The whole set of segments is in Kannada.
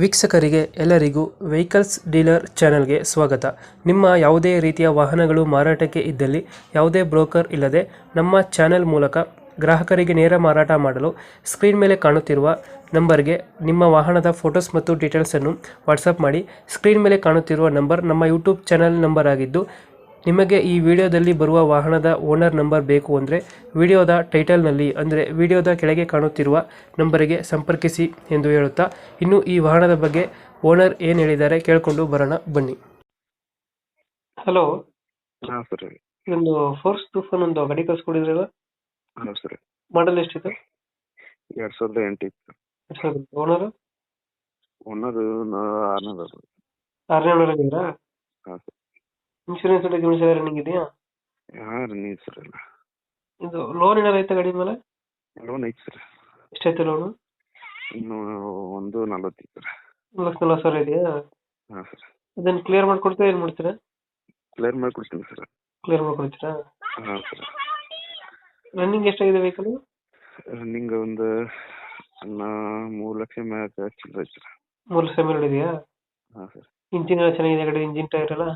ವೀಕ್ಷಕರಿಗೆ ಎಲ್ಲರಿಗೂ ವೆಹಿಕಲ್ಸ್ ಡೀಲರ್ ಚಾನೆಲ್ಗೆ ಸ್ವಾಗತ. ನಿಮ್ಮ ಯಾವುದೇ ರೀತಿಯ ವಾಹನಗಳು ಮಾರಾಟಕ್ಕೆ ಇದ್ದಲ್ಲಿ ಯಾವುದೇ ಬ್ರೋಕರ್ ಇಲ್ಲದೆ ನಮ್ಮ ಚಾನೆಲ್ ಮೂಲಕ ಗ್ರಾಹಕರಿಗೆ ನೇರ ಮಾರಾಟ ಮಾಡಲು ಸ್ಕ್ರೀನ್ ಮೇಲೆ ಕಾಣುತ್ತಿರುವ ನಂಬರ್ಗೆ ನಿಮ್ಮ ವಾಹನದ ಫೋಟೋಸ್ ಮತ್ತು ಡೀಟೇಲ್ಸನ್ನು ವಾಟ್ಸಪ್ ಮಾಡಿ. ಸ್ಕ್ರೀನ್ ಮೇಲೆ ಕಾಣುತ್ತಿರುವ ನಂಬರ್ ನಮ್ಮ ಯೂಟ್ಯೂಬ್ ಚಾನೆಲ್ ನಂಬರ್ ಆಗಿದ್ದು, ನಿಮಗೆ ಈ ವಿಡಿಯೋದಲ್ಲಿ ಬರುವ ವಾಹನದ ಓನರ್ ನಂಬರ್ ಬೇಕು ಅಂದರೆ ವಿಡಿಯೋದ ಟೈಟಲ್ನಲ್ಲಿ ಅಂದರೆ ವಿಡಿಯೋದ ಕೆಳಗೆ ಕಾಣುತ್ತಿರುವ ನಂಬರಿಗೆ ಸಂಪರ್ಕಿಸಿ ಎಂದು ಹೇಳುತ್ತಾ, ಇನ್ನು ಈ ವಾಹನದ ಬಗ್ಗೆ ಓನರ್ ಏನು ಹೇಳಿದ್ದಾರೆ ಕೇಳಿಕೊಂಡು ಬರೋಣ ಬನ್ನಿ. ಹಲೋ, ಹಾಂ ಸರ್. ಇದೊಂದು ಫೋರ್ಸ್ ತೂಫಾನ್ ಒಂದು ಗಾಡಿ ಕಳ್ಸ್ಕೊಡಿದ್ರಲ್ಲ, ಹಾಂ ಸರ್. ಮಾಡಲ್ ಎಷ್ಟಿದೆ? 2008 ಇತ್ತು. Owner owner 600. ಆರನೇ ಓನರ್ ಆಗಿದ್ದೀರಾ? ಹಾಂ ಸರ್. ಇನ್ಶೂರೆನ್ಸ್ ರನ್ನಿಂಗ್ ಇದೆಯಾ? ಹಾಂ ರನ್ನಿಂಗ್ ಸರ್ ಎಲ್ಲ. ಇದು ಲೋನ್ ಏನಾರು ಐತೆ ಗಾಡಿ ಮೇಲೆ? ಲೋನ್ ಐತೆ ಸರ್. ಎಷ್ಟೈತೆ ಲೋನು? ಇನ್ನು 140 ಸರ್. 1,40,000 ಇದೆಯಾ? ಹಾಂ ಸರ್. ಅದನ್ನು ಕ್ಲಿಯರ್ ಮಾಡ್ಕೊಡ್ತೀರಾ, ಏನು ಮಾಡ್ತೀರಾ? ಕ್ಲಿಯರ್ ಮಾಡಿಕೊಡ್ತೀನಿ ಸರ್. ಕ್ಲಿಯರ್ ಮಾಡ್ಕೊಡ್ತೀರಾ? ಹಾಂ ಸರ್. ರನ್ನಿಂಗ್ ಎಷ್ಟಾಗಿದೆ ವೆಹಿಕಲ್? ರನ್ನಿಂಗ್ ಒಂದು 3 ಲಕ್ಷ ಮ್ಯಾಗ ಚಿಲ್ಲರೆ ಐತೆ ಸರ್. 3 ಲಕ್ಷ ಮೇಲೆ ಇದೆಯಾ? ಹಾಂ ಸರ್. ಇಂಜಿನ್ ಎಲ್ಲ ಚೆನ್ನಾಗಿದೆ ಗಾಡಿ, ಇಂಜಿನ್ ಟೈರ್ ಎಲ್ಲ?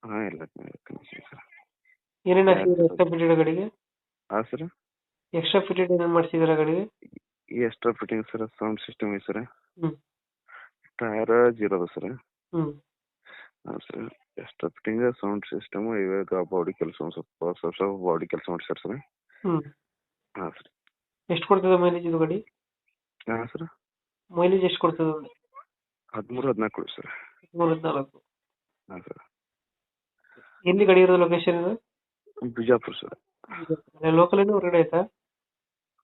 ಹಾಂ ಎಲ್ಲ ಕಂಡೀಷನ್ ಸರ್. ಏನೇನು ಹಾಕ್ಸಿದ್ರೆ ಎಕ್ಸ್ಟ್ರಾ ಫಿಟೆಡ್ ಗಾಡಿಗೆ? ಹಾಂ ಸರ್. ಎಕ್ಸ್ಟ್ರಾ ಫಿಟೆಡ್ ಏನೇನು ಮಾಡಿಸಿದಾರೆ ಗಾಡಿಗೆ? ಈ extra fitting sir, sound system ಐತೆ ಸರ್. ಹ್ಞೂ ಟೈರ್ 0 ಅದ ಸರ್. ಹ್ಞೂ ಹಾಂ sir. Extra fitting, sound system, ಇವಾಗ ಬಾಡಿ ಕೆಲಸ ಸ್ವಲ್ಪ ಬಾಡಿ ಕೆಲಸ ಮಾಡ್ಸ್ಯಾರ ಸರ್. ಹ್ಞೂ ಹಾಂ ಸರ್. ಎಷ್ಟು ಕೊಡ್ತದೆ ಮೈಲೇಜ್ ಇದು ಗಾಡಿ? ಹಾಂ ಸರ್. ಮೈಲೇಜ್ ಎಷ್ಟು ಕೊಡ್ತದೆ? 13-14 ಕೊಡಿ ಸರ್. 3-4. ಹಾಂ ಸರ್. ಎಲ್ಲಿ ಗಾಡಿ ಇರೋದು ಲೊಕೇಶನ್ ಇದು? ಬಿಜಾಪುರ ಸರ್. ಲೋಕಲ್ ಏನು ಹೊರಗಡೆ ಆಯ್ತಾ?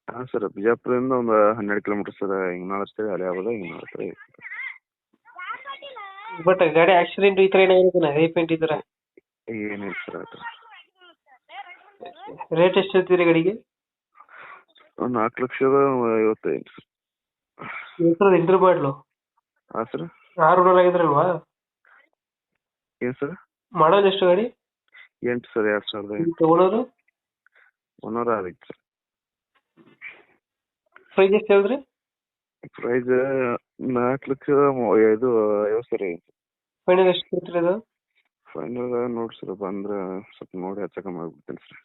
ಹಾಂ ಸರ್. ಬಿಜಾಪುರದಿಂದ ಒಂದು 12 ಕಿಲೋಮೀಟರ್ ಸರ್. ಹಿಂಗೆ ಹಚ್ತೇವೆ, ಹಳೆ ಆಗೋದ ಹಿಂಗೆ ಮಾಡ್ತಾರೆ. ಬಟ್ ಗಾಡಿ ಆಕ್ಸಿಡೆಂಟ್ ಈ ಥರ ಏನಾಗಿರುತ್ತೆ? ರೀಪೇಂಟ್ ಈ ಥರ ಏನಿಲ್ಲ ಸರ್. ಆಯ್ತು. ರೇಟ್ ಎಷ್ಟು ಹೇಳ್ತೀರಿ ಗಾಡಿಗೆ? ಒಂದು 4,55,000 ಸರ್. ಎಂಟ್ರಿ ಮಾಡಲು? ಹಾಂ ಸರ್. 6 ಓನರ್ ಆಗಿದ್ರಲ್ವಾ? ಏನು ಸರ್? ಮಾಡೋದು ಎಷ್ಟು ಗಾಡಿ? 8 ಸರ್. 2008. ಓನರು? ಓನರ್ ಆಗೈತೆ ಸರ್. ಪ್ರೈಸ್ ಎಷ್ಟು ಹೇಳಿದ್ರಿ? Price 4,50,000 sir. ಫೈನಲ್ ಎಷ್ಟು ಕೊಡ್ತೀರಿ ಅದು? ಫೈನಲ್ ನೋಡಿ ಸರ್, ಬಂದ್ರೆ ಸ್ವಲ್ಪ ನೋಡಿ ಹೆಚ್ಚು ಕಮ್ಮಿ ಆಗ್ಬಿಡ್ತೀನಿ ಸರ್.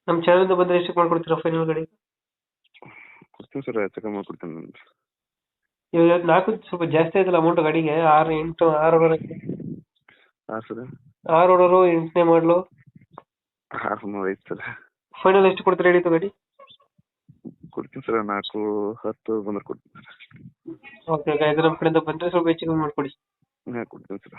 ನಮ್ಮ ಚಾನಲ್ದು ಬಂದರೆ ಎಷ್ಟು ಮಾಡ್ಕೊಡ್ತೀರಾ ಫೈನಲ್ ಗಾಡಿ? ಕೊಡ್ತೀನಿ ಸರ್, ಹೆಚ್ಚು ಕಮ್ಮಿ ಮಾಡ್ಕೊಡ್ತೀನಿ. ಇವಾಗ 4 ಸ್ವಲ್ಪ ಜಾಸ್ತಿ ಆಯ್ತಲ್ಲ ಅಮೌಂಟ್ ಗಾಡಿಗೆ? 6 ಓನರ್. ಹಾಂ ಸರ್. 6 ಓನರು, 8ನೇ ಮಾಡಲು. 600 ಐತೆ ಸರ್. ಫೈನಲ್ ಎಷ್ಟು ಕೊಡ್ತೀರಾ ಹೇಳಿದ್ದು ಗಾಡಿ? ಕೊಡ್ತೀನಿ ಸರ್. 4,10 ಬಂದ್ರೆ ಕೊಡ್ತೀನಿ ಸರ್. ಓಕೆ, ಇದು ನಮ್ಮ ಕಡೆಯಿಂದ ಬಂದರೆ ಸ್ವಲ್ಪ ಹೆಚ್ಚು ಕಮ್ಮಿ ಮಾಡಿಕೊಡಿ. ಹಾಂ ಕೊಡ್ತೀನಿ ಸರ್.